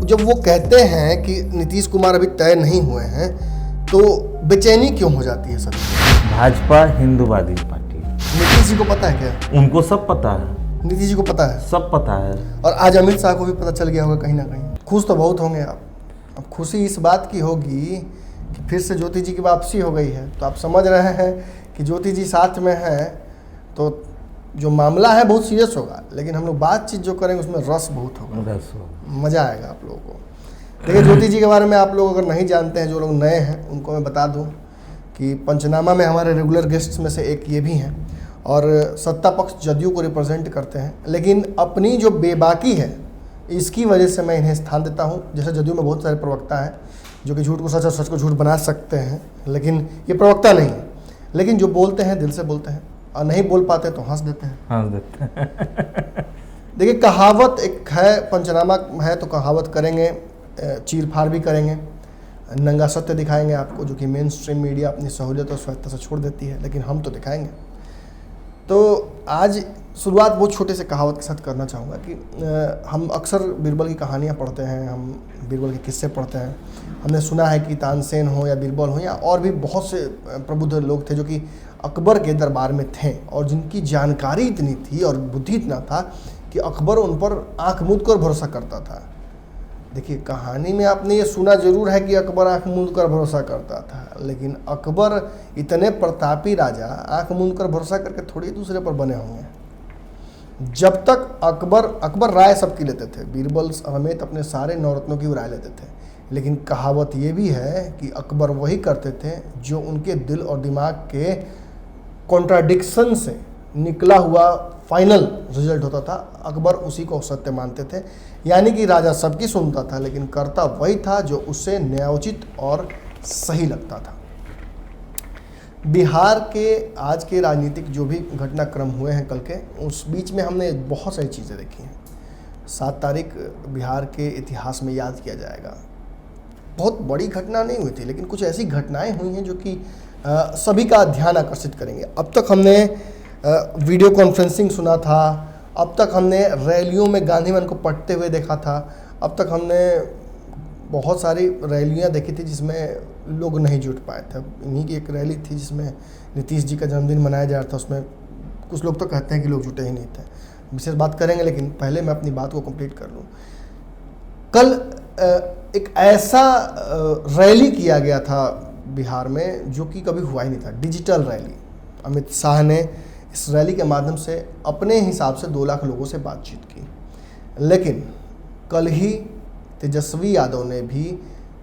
जब वो कहते हैं कि नीतीश कुमार अभी तय नहीं हुए हैं तो बेचैनी क्यों हो जाती है सर? भाजपा हिंदूवादी पार्टी। नीतीश जी को पता है क्या? उनको सब पता है, नीतीश जी को पता है, सब पता है। और आज अमित शाह को भी पता चल गया होगा कहीं ना कहीं। खुश तो बहुत होंगे आप। अब खुशी इस बात की होगी कि फिर से ज्योति जी की वापसी हो गई है, तो आप समझ रहे हैं कि ज्योति जी साथ में हैं तो जो मामला है बहुत सीरियस होगा, लेकिन हम लोग बातचीत जो करेंगे उसमें रस बहुत होगा, मज़ा आएगा आप लोगों को। देखिए, ज्योति जी के बारे में आप लोग अगर नहीं जानते हैं, जो लोग नए हैं उनको मैं बता दूं कि पंचनामा में हमारे रेगुलर गेस्ट्स में से एक ये भी हैं और सत्ता पक्ष जदयू को रिप्रेजेंट करते हैं, लेकिन अपनी जो बेबाकी है इसकी वजह से मैं इन्हें स्थान देता हूँ। जैसे जदयू में बहुत सारे प्रवक्ता हैं जो कि झूठ को सच और सच को झूठ बना सकते हैं, लेकिन ये प्रवक्ता नहीं है, लेकिन जो बोलते हैं दिल से बोलते हैं, और नहीं बोल पाते तो हंस देते हैं। देखिए, कहावत एक है, पंचनामा है तो कहावत करेंगे, चीर फाड़ भी करेंगे, नंगा सत्य दिखाएंगे आपको, जो कि मेन स्ट्रीम मीडिया अपनी सहूलियत और स्वायत्तता से छोड़ देती है, लेकिन हम तो दिखाएंगे। तो आज शुरुआत बहुत छोटे से कहावत के साथ करना चाहूँगा कि हम अक्सर बीरबल की कहानियाँ पढ़ते हैं, हम बीरबल के किस्से पढ़ते हैं। हमने सुना है कि तानसेन हो या बीरबल हो या और भी बहुत से प्रबुद्ध लोग थे जो कि अकबर के दरबार में थे और जिनकी जानकारी इतनी थी और बुद्धि इतना था कि अकबर उन पर आँख मूंद कर भरोसा करता था। देखिए, कहानी में आपने ये सुना जरूर है कि अकबर आँख मूंद कर भरोसा करता था, लेकिन अकबर इतने प्रतापी राजा आँख मूंद कर भरोसा करके थोड़ी दूसरे पर बने होंगे। जब तक अकबर राय सबकी लेते थे, बीरबल समेत अपने सारे नवरत्नों की राय लेते थे, लेकिन कहावत ये भी है कि अकबर वही करते थे जो उनके दिल और दिमाग के कॉन्ट्राडिक्शन से निकला हुआ फाइनल रिजल्ट होता था। अकबर उसी को सत्य मानते थे, यानी कि राजा सबकी सुनता था लेकिन करता वही था जो उससे न्यायोचित और सही लगता था। बिहार के आज के राजनीतिक जो भी घटनाक्रम हुए हैं कल के, उस बीच में हमने बहुत सारी चीज़ें देखी हैं। 7 तारीख बिहार के इतिहास में याद किया जाएगा। बहुत बड़ी घटना नहीं हुई थी, लेकिन कुछ ऐसी घटनाएं हुई हैं जो कि सभी का ध्यान आकर्षित करेंगे। अब तक हमने वीडियो कॉन्फ्रेंसिंग सुना था, अब तक हमने रैलियों में गांधी मन को पटते हुए देखा था, अब तक हमने बहुत सारी रैलियां देखी थी जिसमें लोग नहीं जुट पाए थे। इन्हीं की एक रैली थी जिसमें नीतीश जी का जन्मदिन मनाया जा रहा था, उसमें कुछ लोग तो कहते हैं कि लोग जुटे ही नहीं थे। विशेष बात करेंगे, लेकिन पहले मैं अपनी बात को कंप्लीट कर लूँ। कल एक ऐसा रैली किया गया था बिहार में जो कि कभी हुआ ही नहीं था, डिजिटल रैली। अमित शाह ने इस रैली के माध्यम से अपने हिसाब से 2 लाख लोगों से बातचीत की, लेकिन कल ही तेजस्वी यादव ने भी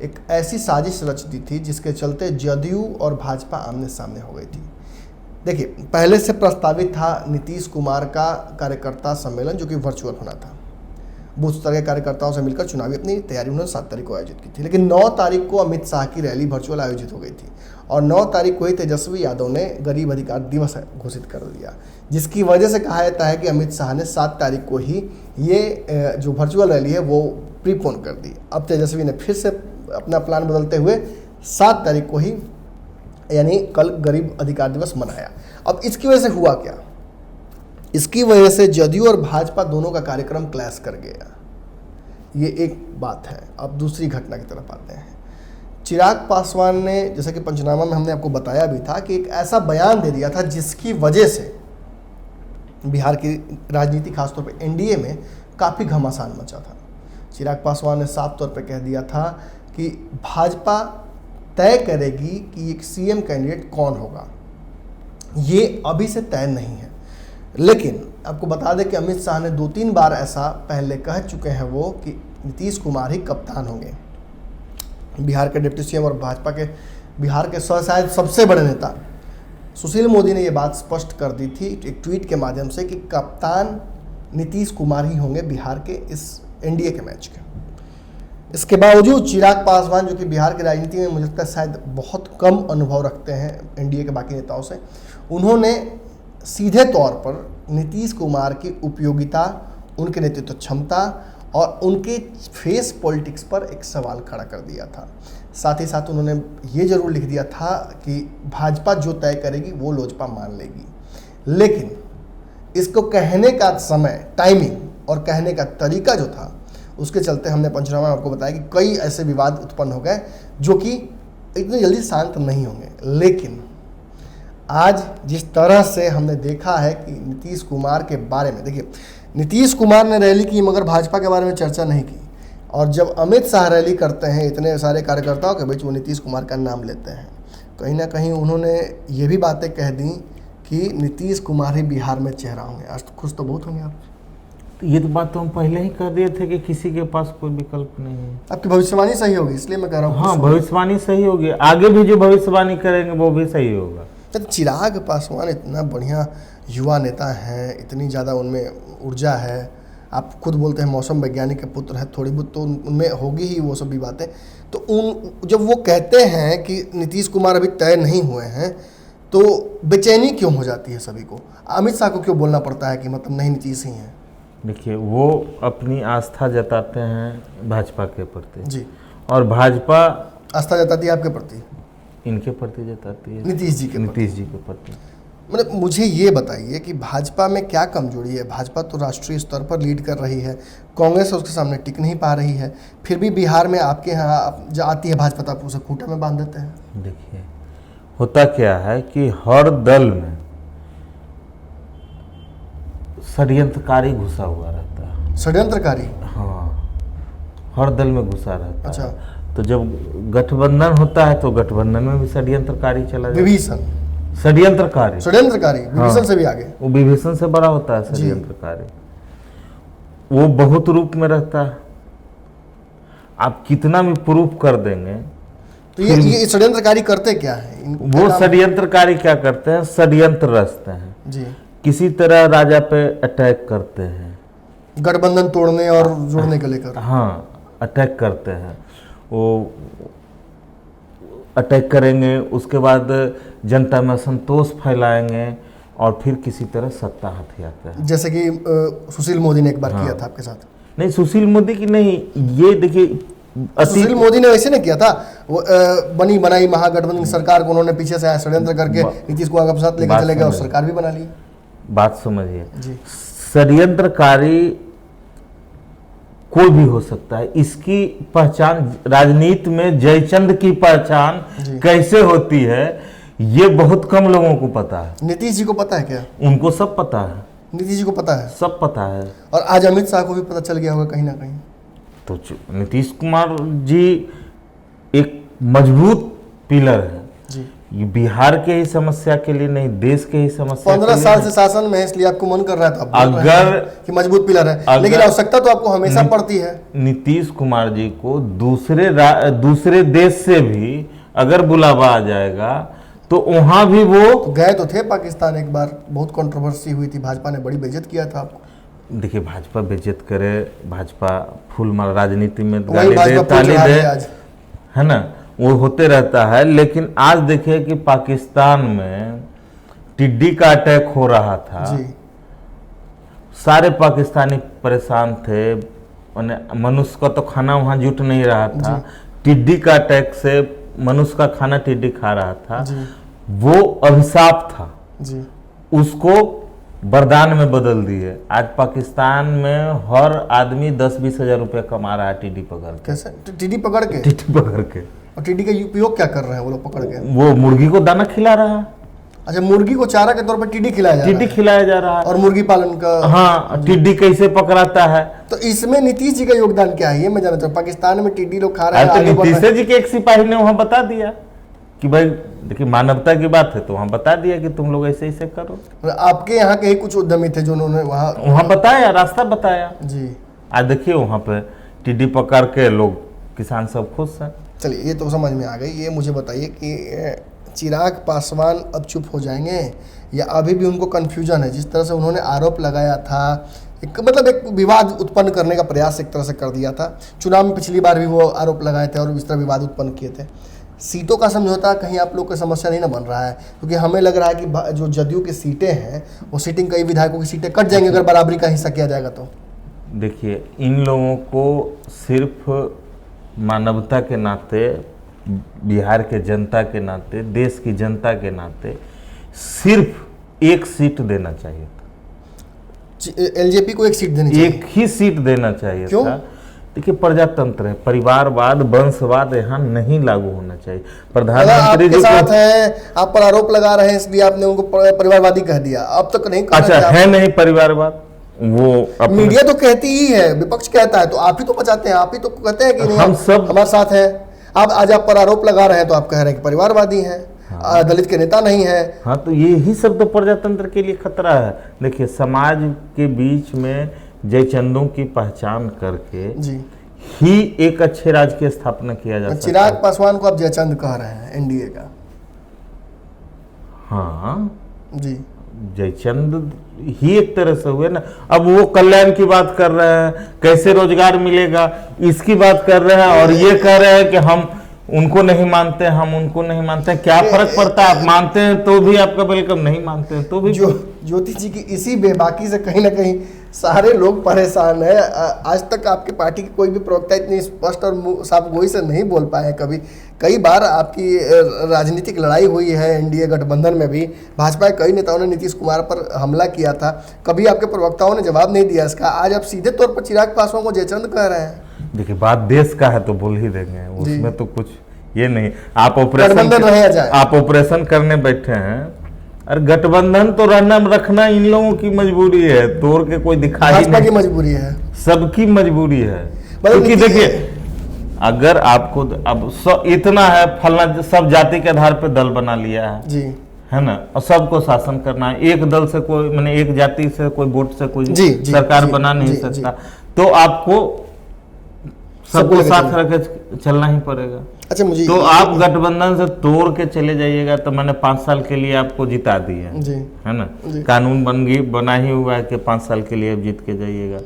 एक ऐसी साजिश रच दी थी जिसके चलते जदयू और भाजपा आमने सामने हो गई थी। देखिए, पहले से प्रस्तावित था नीतीश कुमार का कार्यकर्ता सम्मेलन जो कि वर्चुअल होना था। बूथ स्तर के कार्यकर्ताओं से मिलकर चुनावी अपनी तैयारी उन्होंने 7 तारीख को आयोजित की थी, लेकिन 9 तारीख को अमित शाह की रैली वर्चुअल आयोजित हो गई थी और 9 तारीख को ही तेजस्वी यादव ने गरीब अधिकार दिवस घोषित कर दिया, जिसकी वजह से कहा जाता है कि अमित शाह ने 7 तारीख को ही ये जो वर्चुअल रैली है वो प्रीपोन कर दी। अब तेजस्वी ने फिर से अपना प्लान बदलते हुए 7 तारीख को ही, यानी कल गरीब अधिकार दिवस मनाया। अब इसकी वजह से हुआ क्या? इसकी वजह से जदयू और भाजपा दोनों का कार्यक्रम क्लैश कर गया। ये एक बात है। अब दूसरी घटना की तरफ आते हैं। चिराग पासवान ने, जैसा कि पंचनामा में हमने आपको बताया भी था, कि एक ऐसा बयान दे दिया था जिसकी वजह से बिहार की राजनीति, खासतौर पर एनडीए में काफ़ी घमासान मचा था। चिराग पासवान ने साफ तौर पर कह दिया था कि भाजपा तय करेगी कि एक सीएम कैंडिडेट कौन होगा, ये अभी से तय नहीं है। लेकिन आपको बता दें कि अमित शाह ने 2-3 बार ऐसा पहले कह चुके हैं वो कि नीतीश कुमार ही कप्तान होंगे। बिहार के डिप्टी सीएम और भाजपा के बिहार के शायद सबसे बड़े नेता सुशील मोदी ने ये बात स्पष्ट कर दी थी एक ट्वीट के माध्यम से कि कप्तान नीतीश कुमार ही होंगे बिहार के इस एनडीए के मैच के। इसके बावजूद चिराग पासवान, जो कि बिहार की राजनीति में मुझे लगता है शायद बहुत कम अनुभव रखते हैं एनडीए के बाकी नेताओं से, उन्होंने सीधे तौर पर नीतीश कुमार की उपयोगिता, उनके नेतृत्व क्षमता और उनके फेस पॉलिटिक्स पर एक सवाल खड़ा कर दिया था। साथ ही साथ उन्होंने ये जरूर लिख दिया था कि भाजपा जो तय करेगी वो लोजपा मान लेगी। लेकिन इसको कहने का समय, टाइमिंग और कहने का तरीका जो था उसके चलते हमने पंचनामा में आपको बताया कि कई ऐसे विवाद उत्पन्न हो गए जो कि इतनी जल्दी शांत नहीं होंगे। लेकिन आज जिस तरह से हमने देखा है कि नीतीश कुमार के बारे में, देखिए नीतीश कुमार ने रैली की मगर भाजपा के बारे में चर्चा नहीं की, और जब अमित शाह रैली करते हैं इतने सारे कार्यकर्ताओं के बीच वो नीतीश कुमार का नाम लेते हैं। कहीं ना कहीं उन्होंने ये भी बातें कह दी कि नीतीश कुमार ही बिहार में चेहरा होंगे। आज तो खुश तो बहुत होंगे आप। ये तो बात तो हम पहले ही कर दिए थे कि किसी के पास कोई विकल्प नहीं है। आपकी भविष्यवाणी सही होगी इसलिए मैं कह रहा हूँ। हाँ, भविष्यवाणी सही होगी, आगे भी जो भविष्यवाणी करेंगे वो भी सही होगा। तो चिराग पासवान इतना बढ़िया युवा नेता हैं, इतनी ज़्यादा उनमें ऊर्जा है, आप खुद बोलते हैं मौसम वैज्ञानिक के पुत्र हैं, थोड़ी बहुत तो उनमें होगी ही वो सभी बातें। तो उन जब वो कहते हैं कि नीतीश कुमार अभी तय नहीं हुए हैं तो बेचैनी क्यों हो जाती है सभी को? अमित शाह को क्यों बोलना पड़ता है कि मतलब नहीं नीतीश ही हैं? देखिए, वो अपनी आस्था जताते हैं भाजपा के प्रति जी, और भाजपा आस्था जताती है आपके प्रति, इनके प्रति जताती है, नीतीश जी के प्रति। मतलब मुझे ये बताइए कि भाजपा में क्या कमजोरी है? भाजपा तो राष्ट्रीय स्तर पर लीड कर रही है, कांग्रेस उसके सामने टिक नहीं पा रही है, फिर भी बिहार में आपके यहाँ जो आती है भाजपा तो आप उसे खूंटे में बांध देते हैं। देखिए, होता क्या है कि हर दल में षड्यंत्रकारी घुसा हुआ रहता है। षड्यंत्रकारी? हाँ, हर दल में घुसा रहता है। अच्छा, तो जब गठबंधन होता है तो गठबंधन में भी षड्यंत्रकारी चला जाता है। विभीषण षड्यंत्रकारी विभीषण से भी आगे, वो विभीषण से बड़ा होता है षड्यंत्रकारी। वो बहुत रूप में रहता है, आप कितना भी प्रूफ कर देंगे। तो ये षड्यंत्रकारी करते क्या है? वो षड्यंत्रकारी क्या करते हैं? षड्यंत्र रचते हैं जी, किसी तरह राजा पे अटैक करते हैं, गठबंधन तोड़ने और जोड़ने को लेकर। हाँ, अटैक करते हैं। वो अटैक करेंगे, उसके बाद जनता में असंतोष फैलाएंगे और फिर किसी तरह सत्ता हथियाते हैं। जैसे कि सुशील मोदी ने एक बार किया था आपके साथ। नहीं, सुशील मोदी की नहीं, ये देखिए सुशील मोदी ने वैसे नहीं किया था। वो बनी बनाई महागठबंधन सरकार को उन्होंने पीछे से षड्यंत्र करके नीतीश कुमार के साथ लेकर चले गए और सरकार भी बना ली। बात समझिए, षड्यंत्रकारी कोई भी हो सकता है। इसकी पहचान राजनीति में जयचंद की पहचान कैसे होती है ये बहुत कम लोगों को पता है। नीतीश जी को पता है क्या? उनको सब पता है, नीतीश जी को पता है, सब पता है। और आज अमित शाह को भी पता चल गया होगा कहीं ना कहीं। तो नीतीश कुमार जी एक मजबूत पिलर है जी, ये बिहार के ही समस्या के लिए नहीं, देश के ही समस्या 15 साल से शासन में है इसलिए आपको मन कर रहा था अगर कि मजबूत पिलर है, लेकिन आवश्यकता तो आपको हमेशा पड़ती है। नीतीश कुमार जी को दूसरे देश से भी अगर बुलावा आ जाएगा तो वहां भी वो तो गए तो थे पाकिस्तान एक बार, बहुत कंट्रोवर्सी हुई थी, भाजपा ने बड़ी बेइज्जत किया था आपको। देखिए, भाजपा बेइज्जत करे, भाजपा फूल मार राजनीति में गाली दे ताली दे है ना, वो होते रहता है। लेकिन आज देखिए कि पाकिस्तान में टिड्डी का अटैक हो रहा था जी, सारे पाकिस्तानी परेशान थे, मनुष्य का तो खाना वहां जुट नहीं रहा था। टिड्डी का अटैक से मनुष्य का खाना टिड्डी खा रहा था जी, वो अभिशाप था जी, उसको वरदान में बदल दिए। आज पाकिस्तान में हर आदमी 10-20 हजार रुपया कमा रहा है टिड्डी पकड़ के। कैसे? टिड्डी पकड़ के? टिड्डी पकड़ के। और टिड्डी का उपयोग क्या कर रहे हैं वो लोग पकड़ के? वो मुर्गी को दाना खिला रहा है। अच्छा, मुर्गी को चारा के तौर पर टिड्डी खिलाया जा रहा है? टिड्डी खिलाया जा रहा है। और मुर्गी पालन का? हाँ, टिड्डी कैसे पकड़ाता है। तो इसमें नीतीश जी का योगदान क्या है ये मैं जानना चाहता हूँ। पाकिस्तान में टिड्डी लोग खा रहे हैं, तो नीतीश जी के एक सिपाही ने वहां बता दिया कि भाई देखिए मानवता की बात है, तो वहां बता दिया कि तुम लोग ऐसे ऐसे करो। आपके यहाँ के ही कुछ उद्यमी थे जो उन्होंने वहां बताया, रास्ता बताया जी। आज देखिए वहां पे टिड्डी पकड़ के लोग किसान सब खुश हैं। चलिए, ये तो समझ में आ गई। ये मुझे बताइए कि चिराग पासवान अब चुप हो जाएंगे या अभी भी उनको कन्फ्यूजन है? जिस तरह से उन्होंने आरोप लगाया था, एक विवाद उत्पन्न करने का प्रयास एक तरह से कर दिया था। चुनाव में पिछली बार भी वो आरोप लगाए थे और इस तरह विवाद उत्पन्न किए थे। सीटों का समझौता कहीं आप लोग की समस्या नहीं ना बन रहा है? क्योंकि हमें लग रहा है कि जो जदयू की सीटें हैं वो सीटिंग कई विधायकों की सीटें कट जाएंगी अगर बराबरी का हिस्सा किया जाएगा तो। देखिए, इन लोगों को सिर्फ मानवता के नाते, बिहार के जनता के नाते, देश की जनता के नाते सिर्फ एक सीट देना चाहिए था। एलजेपी को एक सीट देनी चाहिए? एक ही सीट देना चाहिए क्यों? था। देखिए प्रजातंत्र है, परिवारवाद वंशवाद यहाँ नहीं लागू होना चाहिए। अगर प्रधानमंत्री आपके जी साथ को हैं, आप पर आरोप लगा रहे हैं इसलिए आपने उनको परिवारवादी कह दिया, अब तक नहीं कह अच्छा रहे थे है नहीं परिवारवाद, वो आप। मीडिया तो कहती ही है, विपक्ष कहता है, तो आप ही तो बचाते हैं, आप ही तो कहते हैं कि नहीं हम सब हमारे साथ है। आप आज आप पर आरोप लगा रहे हैं तो आप कह रहे हैं कि परिवारवादी हैं, दलित के नेता नहीं है। हाँ, तो यही सब तो प्रजातंत्र के लिए खतरा है। देखिए समाज के बीच में जयचंदों की पहचान करके जी ही एक अच्छे राज्य की स्थापना किया जा सकता है। चिराग पासवान को आप जयचंद कह रहे हैं एनडीए का? हाँ जी जयचंद ही एक तरह से हुए ना। अब वो कल्याण की बात कर रहे हैं, कैसे रोजगार मिलेगा इसकी बात कर रहे हैं, और ये कह रहे हैं कि हम उनको नहीं मानते, हम उनको नहीं मानते। क्या फर्क पड़ता है? आप मानते हैं तो भी आपका वेलकम, नहीं मानते हैं तो भी। ज्योति जी की इसी बेबाकी से कहीं ना कहीं सारे लोग परेशान हैं। आज तक आपकी पार्टी के कोई भी प्रवक्ता इतनी स्पष्ट और साफ गोई से नहीं बोल पाए हैं कभी। कई बार आपकी राजनीतिक लड़ाई हुई है एनडीए गठबंधन में भी, भाजपा के कई नेताओं ने नीतीश कुमार पर हमला किया था, कभी आपके प्रवक्ताओं ने जवाब नहीं दिया इसका। आज आप सीधे तौर पर चिराग पासवान को जयचंद कह रहे हैं। देखिए बात देश का है तो बोल ही देंगे, उसमें तो कुछ ये नहीं। आप ऑपरेशन करने बैठे हैं, अरे गठबंधन तो रखना इन लोगों की मजबूरी है, तोड़ के कोई दिखाई नहीं। भाजपा की मजबूरी है, सबकी मजबूरी है। क्योंकि देखिए अगर आपको अब इतना है, फलना सब जाति के आधार पर दल बना लिया है जी, है ना, और सबको शासन करना है। एक दल से कोई माने एक जाति से कोई वोट से कोई सरकार बना नहीं सकता, तो आपको सबको साथ रख के चलना ही पड़ेगा। अच्छा मुझे तो आप गठबंधन से तोड़ के चले जाइएगा तो मैंने 5 साल के लिए आपको जिता दिया है ना। कानून बना ही हुआ है कि 5 साल के लिए आप जीत के जाइएगा।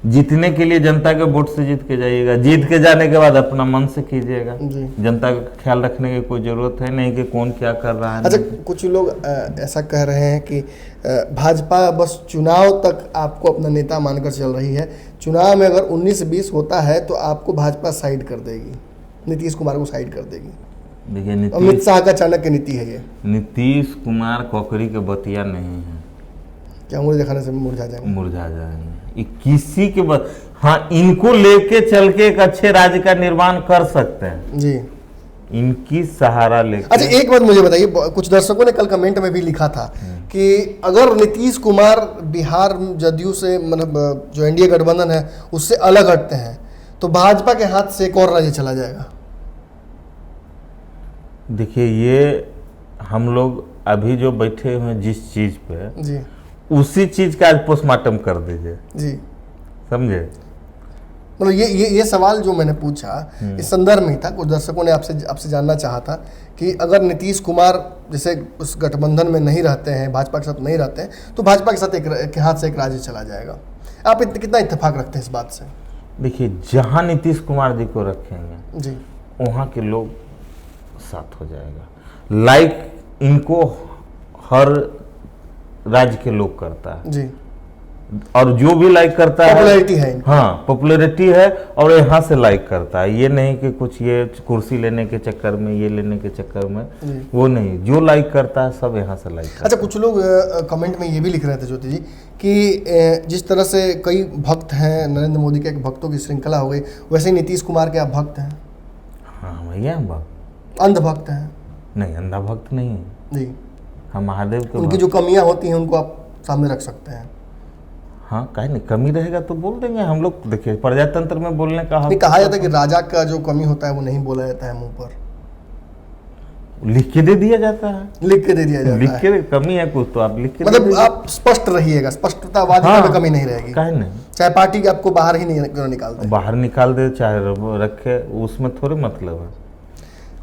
जीतने के लिए जनता के वोट से जीत के जाइएगा, जीत के जाने के बाद अपना मन से कीजिएगा। जनता का ख्याल रखने की कोई जरूरत है नहीं कि कौन क्या कर रहा है। अच्छा कुछ लोग ऐसा कह रहे हैं कि भाजपा बस चुनाव तक आपको अपना नेता मानकर चल रही है, चुनाव में अगर 19-20 होता है तो आपको भाजपा साइड कर देगी, नीतीश कुमार को साइड कर देगी। देखिए अमित शाह का चाणक्य नीति है ये। नीतीश कुमार कॉकरी के बतिया नहीं है, क्या उंगली दिखाने से मुरझा जाएंगे? मुरझा जाएंगे किसी के हाँ इनको लेके चल के एक अच्छे राज्य का निर्माण कर सकते हैं जी, इनकी सहारा लेके। अच्छा एक बात मुझे बताइए, कुछ दर्शकों ने कल कमेंट में भी लिखा था कि अगर नीतीश कुमार बिहार जदयू से मतलब जो एनडीए गठबंधन है उससे अलग हटते हैं तो भाजपा के हाथ से एक और राज्य चला जाएगा। देखिए ये हम लोग अभी जो बैठे हुए हैं जिस चीज पे जी, उसी चीज का आज पोस्टमार्टम कर दीजिए जी, समझे। मतलब ये सवाल जो मैंने पूछा इस संदर्भ में ही था। कुछ दर्शकों ने आपसे जानना चाहा था कि अगर नीतीश कुमार जैसे उस गठबंधन में नहीं रहते हैं, भाजपा के साथ नहीं रहते हैं, तो भाजपा के साथ एक हाथ से एक राज्य चला जाएगा। आप कितना इत्तेफाक रखते हैं इस बात से? देखिए जहां नीतीश कुमार जी को रखेंगे जी, वहां के लोग साथ हो जाएगा। लाइक इनको हर राज्य के लोग करता है जी, और जो भी लाइक करता पॉपुलैरिटी है। हाँ पॉपुलैरिटी है और यहाँ से लाइक करता है। ये नहीं कि कुछ ये कुर्सी लेने के चक्कर में, ये लेने के चक्कर में, वो नहीं, जो लाइक करता है सब यहाँ से लाइक करता है। अच्छा कुछ लोग कमेंट में ये भी लिख रहे थे ज्योति जी कि जिस तरह से कई भक्त हैं, नरेंद्र मोदी के एक भक्तों की श्रृंखला हो गई, वैसे ही नीतीश कुमार के आप भक्त हैं? हाँ भैया भक्त, अंधभक्त हैं? नहीं अंधा भक्त नहीं है जी, हम महादेव के उनकी जो कमियां होती हैं उनको आप सामने रख सकते हैं। हाँ कहीं नहीं, कमी रहेगा तो बोल देंगे हम लोग। देखिए प्रजातंत्र में बोलने का नहीं, कहा जाता है कि राजा का जो कमी होता है वो नहीं बोला जाता है मुंह पर, लिख के दे दिया जाता है। लिख के दे दिया जाता है। लिख के कमी है कुछ तो आप लिख के मतलब आप स्पष्ट रहिएगा, स्पष्टतावादी में कमी नहीं रहेगी। कहीं नहीं, चाहे पार्टी के आपको बाहर ही नहीं निकाल दे, बाहर निकाल दे चाहे रखे, उसमें थोड़े मतलब है।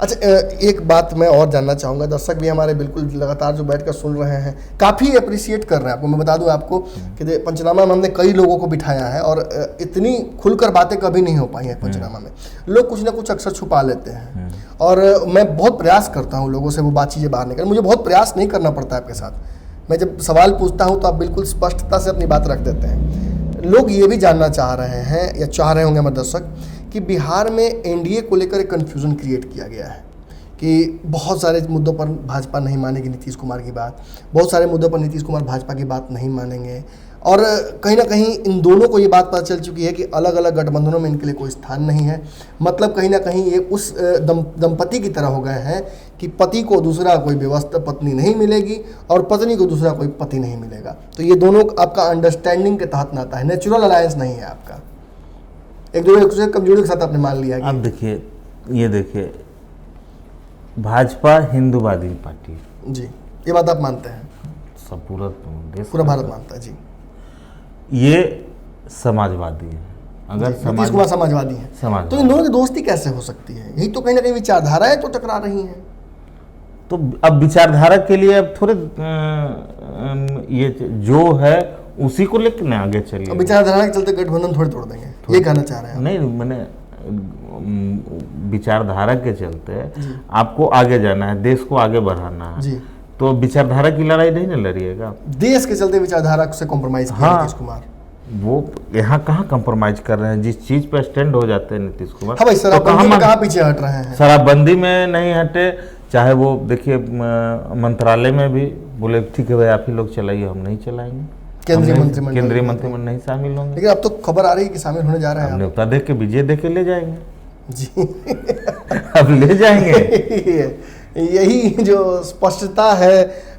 अच्छा एक बात मैं और जानना चाहूँगा, दर्शक भी हमारे बिल्कुल लगातार जो बैठकर सुन रहे हैं काफ़ी अप्रिशिएट कर रहे हैं आपको। मैं बता दूं आपको कि पंचनामा में हमने कई लोगों को बिठाया है और इतनी खुलकर बातें कभी नहीं हो पाई हैं पंचनामा में। लोग कुछ ना कुछ अक्सर छुपा लेते हैं और मैं बहुत प्रयास करता हूँ लोगों से वो बात चीज़ें बाहर निकल। मुझे बहुत प्रयास नहीं करना पड़ता है आपके साथ। मैं जब सवाल पूछता हूँ तो आप बिल्कुल स्पष्टता से अपनी बात रख देते हैं। लोग ये भी जानना चाह रहे हैं या चाह रहे होंगे हमारे दर्शक कि बिहार में एनडीए को लेकर एक कन्फ्यूज़न क्रिएट किया गया है कि बहुत सारे मुद्दों पर भाजपा नहीं मानेगी नीतीश कुमार की बात, बहुत सारे मुद्दों पर नीतीश कुमार भाजपा की बात नहीं मानेंगे और कहीं ना कहीं इन दोनों को ये बात पता चल चुकी है कि अलग अलग गठबंधनों में इनके लिए कोई स्थान नहीं है। मतलब कहीं ना कहीं ये उस दंपति की तरह हो गए हैं कि पति को दूसरा कोई व्यवस्थित पत्नी नहीं मिलेगी और पत्नी को दूसरा कोई पति नहीं मिलेगा। तो ये दोनों आपका अंडरस्टैंडिंग के तहत नाता है, नेचुरल अलायंस नहीं है आपका, एक दूसरे कमजोरी के साथ आपने मान लिया। अब देखिए, ये देखिए, भाजपा हिंदूवादी पार्टी है जी, ये बात आप मानते हैं? सब पूरा देश, पूरा भारत मानता है जी। ये समाजवादी है। अगर नीतीश कुमार समाजवादी है तो इन दोनों की दोस्ती कैसे हो सकती है? यही तो कहीं ना कहीं विचारधाराएं तो टकरा रही हैं। तो अब विचारधारा के लिए अब थोड़े ये जो है उसी को लेकर आगे चलिए। विचारधारा के चलते गठबंधन थोड़े तोड़ देंगे, ये कहना चाह रहे हैं? नहीं, मैंने विचारधारा के चलते आपको आगे जाना है, देश को आगे बढ़ाना है जी। तो विचारधारा की लड़ाई नहीं ना लड़िएगा। देश के चलते विचारधारा से कॉम्प्रोमाइज किया नीतीश कुमार। वो यहाँ कहाँ कॉम्प्रोमाइज कर रहे हैं? जिस चीज पे स्टैंड हो जाते हैं नीतीश कुमार, हाँ भाई, शराबबंदी में कहाँ पीछे हट रहे हैं? शराबबंदी में नहीं हटे, चाहे वो देखिए मंत्रालय में भी बोले ठीक है भाई आप ही लोग चलाइए, हम नहीं चलाएंगे, केंद्रीय मंत्रिमंडल नहीं शामिल होंगे। लेकिन अब तो खबर आ रही है कि शामिल होने जा रहे हैं। न्योता देख के विजय देख के ले जाएंगे जी अब ले जाएंगे। यही जो स्पष्टता है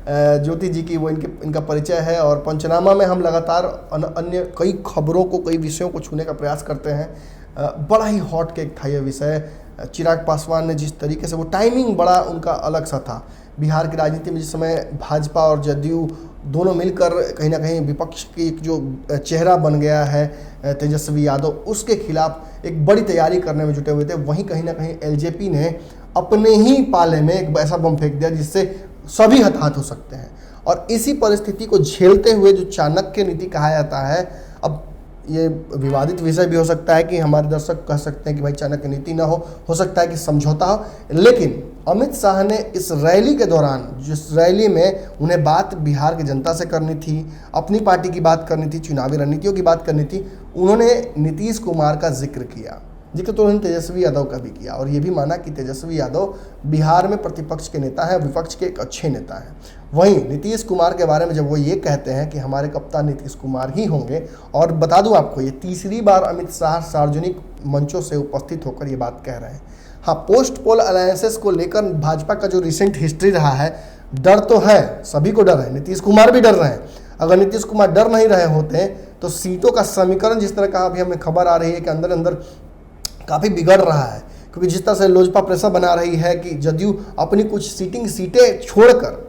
ज्योति जी की, वो इनका परिचय है। और पंचनामा में हम लगातार अन्य कई खबरों को, कई विषयों को छूने का प्रयास करते हैं। बड़ा ही हॉट केक था यह विषय। चिराग पासवान ने जिस तरीके से, वो टाइमिंग बड़ा उनका अलग सा था। बिहार की राजनीति में जिस समय भाजपा और जदयू दोनों मिलकर कहीं ना कहीं विपक्ष की एक जो चेहरा बन गया है तेजस्वी यादव, उसके खिलाफ एक बड़ी तैयारी करने में जुटे हुए थे। वहीं कहीं ना कहीं एलजेपी ने अपने ही पाले में एक ऐसा बम फेंक दिया जिससे सभी हताहत हो सकते हैं। और इसी परिस्थिति को झेलते हुए जो चाणक्य नीति कहा जाता है, अब ये विवादित विषय भी हो सकता है कि हमारे दर्शक कह सकते हैं कि भाई चाणक्य नीति ना हो सकता है कि समझौता हो, लेकिन अमित शाह ने इस रैली के दौरान, जिस रैली में उन्हें बात बिहार की जनता से करनी थी, अपनी पार्टी की बात करनी थी, चुनावी रणनीतियों की बात करनी थी, उन्होंने नीतीश कुमार का जिक्र किया। जिक्र तो उन्होंने तेजस्वी यादव का भी किया और ये भी माना कि तेजस्वी यादव बिहार में प्रतिपक्ष के नेता हैं, विपक्ष के एक अच्छे नेता हैं। वहीं नीतीश कुमार के बारे में जब वो ये कहते हैं कि हमारे कप्तान नीतीश कुमार ही होंगे, और बता दूं आपको, ये तीसरी बार अमित शाह सार्वजनिक मंचों से उपस्थित होकर ये बात कह रहे हैं। हाँ, पोस्ट पोल अलायंसेस को लेकर भाजपा का जो रिसेंट हिस्ट्री रहा है, डर तो है, सभी को डर है, नीतीश कुमार भी डर रहे हैं। अगर नीतीश कुमार डर नहीं रहे होते तो सीटों का समीकरण जिस तरह का अभी हमें खबर आ रही है कि अंदर अंदर काफ़ी बिगड़ रहा है, क्योंकि जिस तरह से लोजपा प्रेशर बना रही है कि जदयू अपनी कुछ सीटें छोड़कर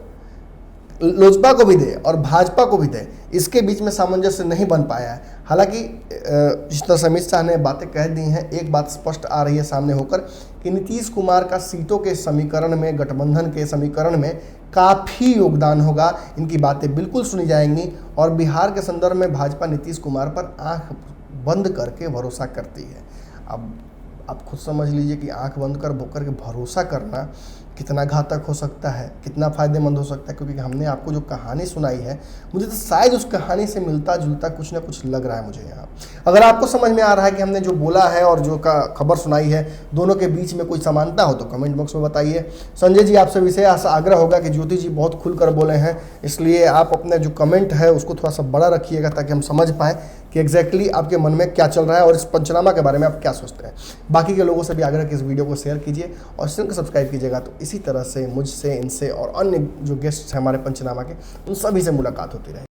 लोजपा को भी दे और भाजपा को भी दे, इसके बीच में सामंजस्य नहीं बन पाया है। हालांकि जिस तरह से अमित शाह ने बातें कह दी हैं, एक बात स्पष्ट आ रही है सामने होकर कि नीतीश कुमार का सीटों के समीकरण में, गठबंधन के समीकरण में काफ़ी योगदान होगा। इनकी बातें बिल्कुल सुनी जाएंगी और बिहार के संदर्भ में भाजपा नीतीश कुमार पर आंख बंद करके भरोसा करती है। अब आप खुद समझ लीजिए कि आंख बंद कर के भरोसा करना कितना घातक हो सकता है, कितना फ़ायदेमंद हो सकता है। क्योंकि हमने आपको जो कहानी सुनाई है, मुझे तो शायद उस कहानी से मिलता जुलता कुछ ना कुछ लग रहा है मुझे यहाँ। अगर आपको समझ में आ रहा है कि हमने जो बोला है और जो खबर सुनाई है, दोनों के बीच में कोई समानता हो तो कमेंट बॉक्स में बताइए। संजय जी, आपसे विशेष आग्रह होगा कि ज्योति जी बहुत खुलकर बोले हैं, इसलिए आप अपना जो कमेंट है उसको थोड़ा सा बड़ा रखिएगा ताकि हम समझ पाएँ कि एग्जैक्टली आपके मन में क्या चल रहा है और इस पंचनामा के बारे में आप क्या सोचते हैं। बाकी के लोगों से भी आग्रह कि इस वीडियो को शेयर कीजिए और चैनल को सब्सक्राइब कीजिएगा। तो इसी तरह से मुझसे, इनसे और अन्य जो गेस्ट हैं हमारे पंचनामा के, उन सभी से मुलाकात होती रहेगी।